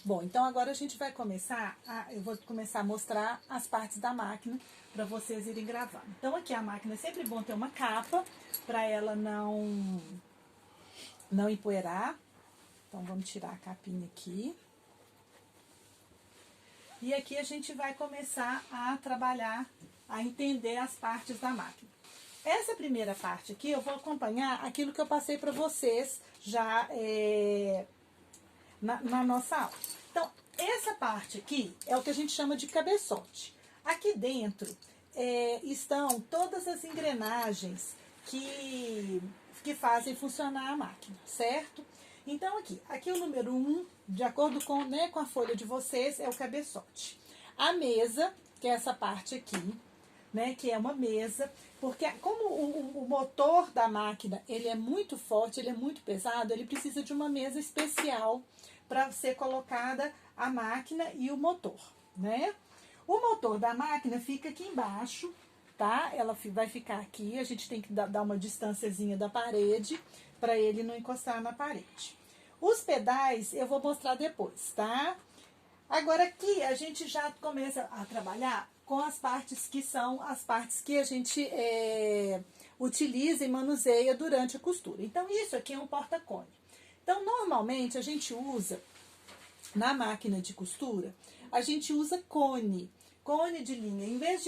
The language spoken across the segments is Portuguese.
Bom, então agora a gente vai começar, eu vou começar a mostrar as partes da máquina para vocês irem gravando. Então aqui a máquina é sempre bom ter uma capa para ela não empoeirar. Então vamos tirar a capinha aqui. E aqui a gente vai começar a trabalhar, a entender as partes da máquina. Essa primeira parte aqui eu vou acompanhar aquilo que eu passei para vocês já na nossa aula. Então, essa parte aqui é o que a gente chama de cabeçote. Aqui dentro estão todas as engrenagens que fazem funcionar a máquina, certo? Então, aqui o número 1, de acordo com a folha de vocês, é o cabeçote. A mesa, que é essa parte aqui, que é uma mesa, porque como o motor da máquina ele é muito forte, ele é muito pesado, ele precisa de uma mesa especial para ser colocada a máquina e o motor, né? O motor da máquina fica aqui embaixo, tá? Ela vai ficar aqui, a gente tem que dar uma distânciazinha da parede para ele não encostar na parede. Os pedais eu vou mostrar depois, tá? Agora aqui a gente já começa a trabalhar com as partes que são as partes que a gente utiliza e manuseia durante a costura. Então isso aqui é um porta-cone. Então normalmente a gente usa, na máquina de costura, a gente usa cone de linha,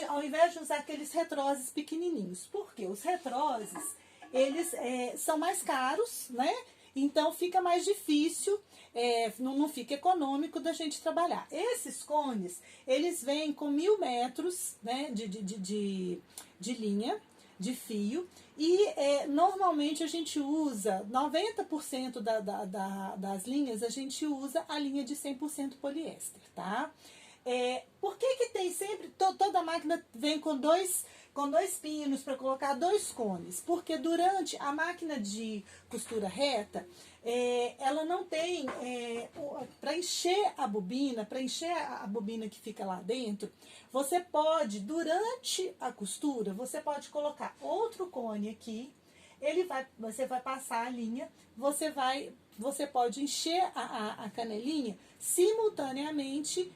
ao invés de usar aqueles retroses pequenininhos. Porque os retroses, eles são mais caros, né? Então fica mais difícil, não fica econômico da gente trabalhar. Esses cones, eles vêm com 1000 metros, né, de linha, de fio, e normalmente a gente usa, 90% das linhas, a gente usa a linha de 100% poliéster, tá? Por que tem sempre, toda máquina vem com dois pinos para colocar 2 cones? Porque durante a máquina de costura reta, ela não tem, para encher a bobina que fica lá dentro, você pode, durante a costura, você pode colocar outro cone aqui, você vai passar a linha, você pode encher a canelinha simultaneamente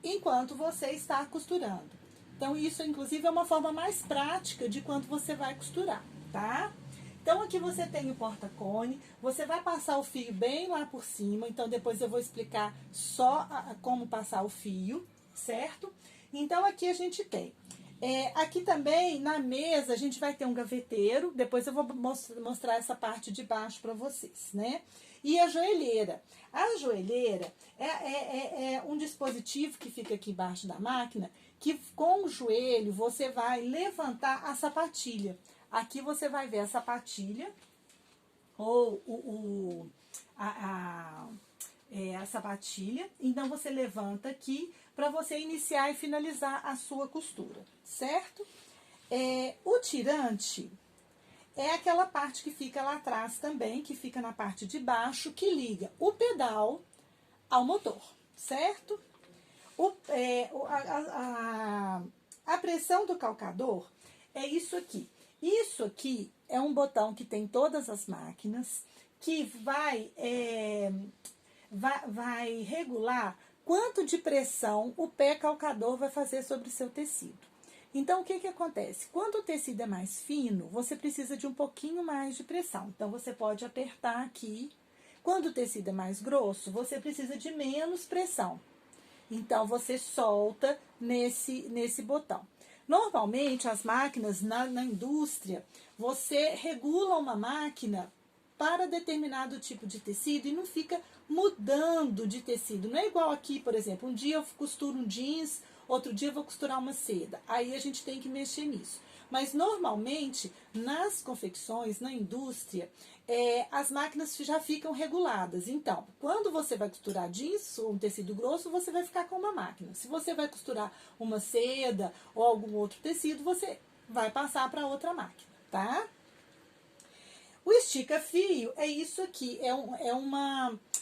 enquanto você está costurando. Então, isso, inclusive, é uma forma mais prática de quando você vai costurar, tá? Então, aqui você tem o porta-cone, você vai passar o fio bem lá por cima, então depois eu vou explicar só como passar o fio, certo? Então, aqui a gente tem. Aqui também, na mesa, a gente vai ter um gaveteiro, depois eu vou mostrar essa parte de baixo para vocês, né? E a joelheira. A joelheira é um dispositivo que fica aqui embaixo da máquina, que com o joelho você vai levantar a sapatilha. Aqui você vai ver a sapatilha, ou a sapatilha. Então, você levanta aqui para você iniciar e finalizar a sua costura, certo? O tirante é aquela parte que fica lá atrás também, que fica na parte de baixo, que liga o pedal ao motor, certo? A pressão do calcador é isso aqui. Isso aqui é um botão que tem todas as máquinas, que vai regular quanto de pressão o pé calcador vai fazer sobre o seu tecido. Então, o que acontece? Quando o tecido é mais fino, você precisa de um pouquinho mais de pressão. Então, você pode apertar aqui. Quando o tecido é mais grosso, você precisa de menos pressão. Então, você solta nesse botão. Normalmente, as máquinas na indústria, você regula uma máquina para determinado tipo de tecido e não fica mudando de tecido. Não é igual aqui, por exemplo, um dia eu costuro um jeans, outro dia eu vou costurar uma seda. Aí a gente tem que mexer nisso. Mas normalmente, nas confecções, na indústria, as máquinas já ficam reguladas. Então, quando você vai costurar jeans ou um tecido grosso, você vai ficar com uma máquina. Se você vai costurar uma seda ou algum outro tecido, você vai passar para outra máquina, tá? O estica-fio é isso aqui,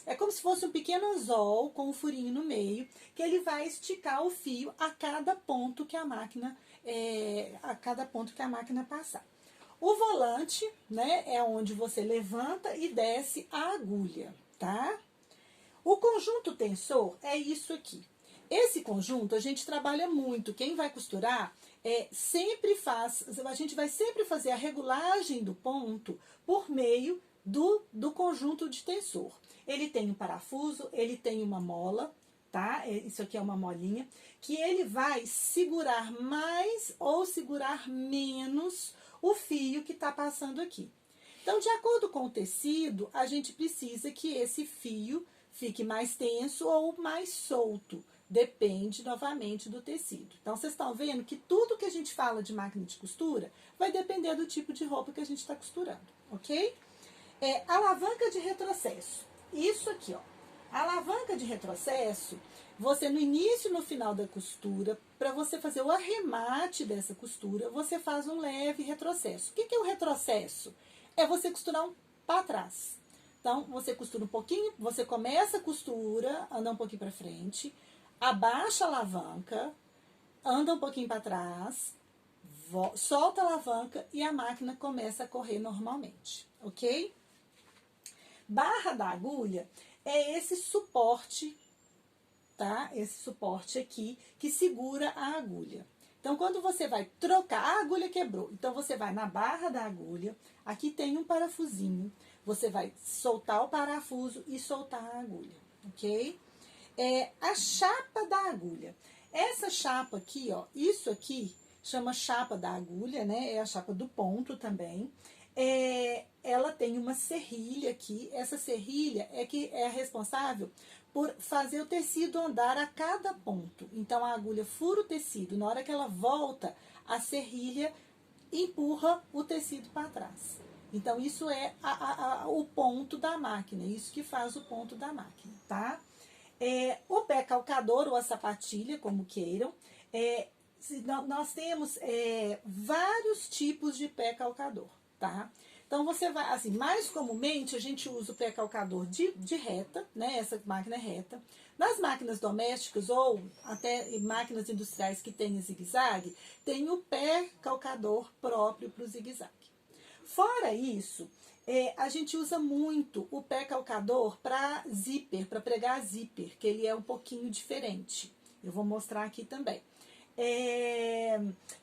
é como se fosse um pequeno anzol com um furinho no meio, que ele vai esticar o fio a cada ponto que a máquina passar. O volante, né, é onde você levanta e desce a agulha, tá? O conjunto tensor é isso aqui. Esse conjunto a gente trabalha muito. Quem vai costurar a gente vai sempre fazer a regulagem do ponto por meio do conjunto de tensor. Ele tem um parafuso, ele tem uma mola, tá? Isso aqui é uma molinha, que ele vai segurar mais ou segurar menos o fio que está passando aqui. Então, de acordo com o tecido, a gente precisa que esse fio fique mais tenso ou mais solto. Depende, novamente, do tecido. Então, vocês estão vendo que tudo que a gente fala de máquina de costura vai depender do tipo de roupa que a gente está costurando, ok? Alavanca de retrocesso. Isso aqui, ó. A alavanca de retrocesso, você no início e no final da costura, para você fazer o arremate dessa costura, você faz um leve retrocesso. O que é o retrocesso? É você costurar para trás. Então, você costura um pouquinho, você começa a costura, anda um pouquinho para frente, abaixa a alavanca, anda um pouquinho para trás, solta a alavanca e a máquina começa a correr normalmente, ok? Barra da agulha é esse suporte, tá? Esse suporte aqui que segura a agulha. Então, quando você vai trocar, a agulha quebrou. Então, você vai na barra da agulha, aqui tem um parafusinho. Você vai soltar o parafuso e soltar a agulha, ok? A chapa da agulha. Essa chapa aqui, ó, isso aqui chama chapa da agulha, né? É a chapa do ponto também. Ela tem uma serrilha aqui. Essa serrilha é que é responsável por fazer o tecido andar a cada ponto. Então, a agulha fura o tecido. Na hora que ela volta, a serrilha empurra o tecido para trás. Então, isso é o ponto da máquina. Isso que faz o ponto da máquina, tá? O pé calcador ou a sapatilha, como queiram. Nós temos vários tipos de pé calcador, tá? Então, você vai, assim, mais comumente a gente usa o pé calcador de reta, né? Essa máquina é reta. Nas máquinas domésticas ou até máquinas industriais que tem zigue-zague, tem o pé calcador próprio para o zigue-zague. Fora isso, a gente usa muito o pé calcador para zíper, para pregar zíper, que ele é um pouquinho diferente. Eu vou mostrar aqui também.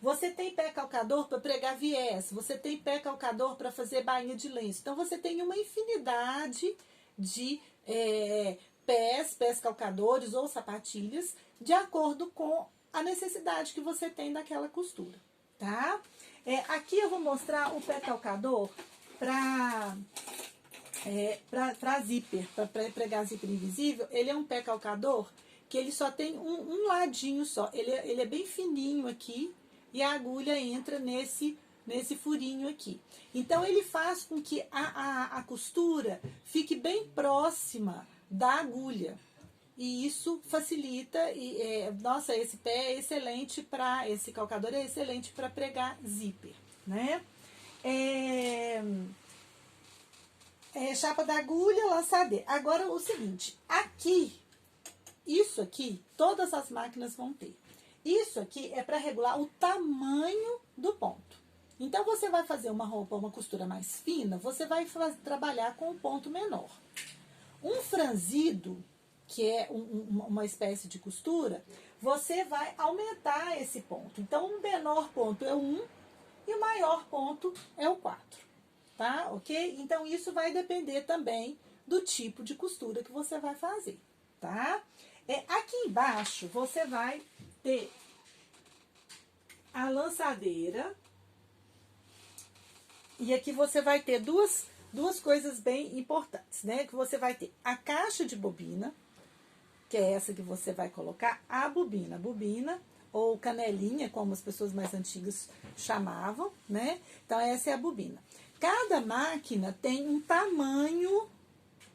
Você tem pé calcador para pregar viés, você tem pé calcador para fazer bainha de lenço. Então, você tem uma infinidade de pés calcadores ou sapatilhas, de acordo com a necessidade que você tem daquela costura, tá? Aqui eu vou mostrar o pé calcador para zíper, para pregar zíper invisível. Ele é um pé calcador que ele só tem um ladinho só. Ele é bem fininho aqui e a agulha entra nesse furinho aqui. Então, ele faz com que a costura fique bem próxima da agulha. E isso facilita, nossa, esse pé é excelente esse calcador é excelente para pregar zíper, né? Chapa da agulha, lançadeira. Agora, o seguinte, isso aqui, todas as máquinas vão ter. Isso aqui é para regular o tamanho do ponto. Então, você vai fazer uma roupa, uma costura mais fina, você vai trabalhar com um ponto menor. Um franzido, que é uma espécie de costura, você vai aumentar esse ponto. Então, o menor ponto é o 1 e o maior ponto é o 4. Tá? Ok? Então, isso vai depender também do tipo de costura que você vai fazer. Tá? Aqui embaixo, você vai ter a lançadeira. E aqui você vai ter duas coisas bem importantes, né? Que você vai ter a caixa de bobina, que é essa que você vai colocar a bobina, ou canelinha, como as pessoas mais antigas chamavam, né? Então, essa é a bobina. Cada máquina tem um tamanho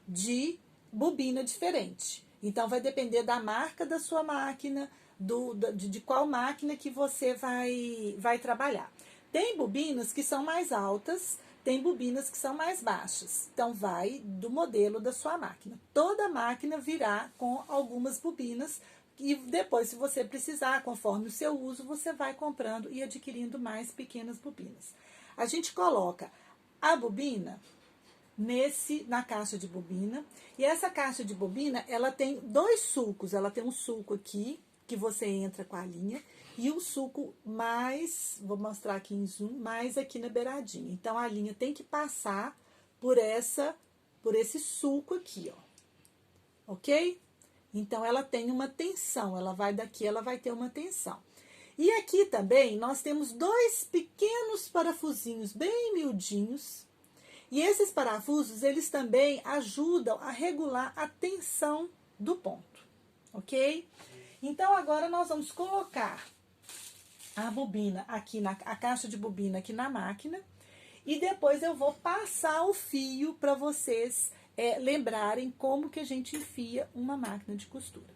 de bobina diferente. Então, vai depender da marca da sua máquina, de qual máquina que você vai trabalhar. Tem bobinas que são mais altas, tem bobinas que são mais baixas. Então, vai do modelo da sua máquina. Toda máquina virá com algumas bobinas e depois, se você precisar, conforme o seu uso, você vai comprando e adquirindo mais pequenas bobinas. A gente coloca a bobina na caixa de bobina. E essa caixa de bobina, ela tem dois sulcos. Ela tem um sulco aqui, que você entra com a linha, e um sulco mais, vou mostrar aqui em zoom, mais aqui na beiradinha. Então, a linha tem que passar por esse sulco aqui, ó. Ok? Então, ela tem uma tensão. Ela vai daqui, ela vai ter uma tensão. E aqui também, nós temos dois pequenos parafusinhos bem miudinhos. E esses parafusos, eles também ajudam a regular a tensão do ponto, ok? Então, agora nós vamos colocar a bobina aqui, a caixa de bobina aqui na máquina. E depois eu vou passar o fio para vocês lembrarem como que a gente enfia uma máquina de costura.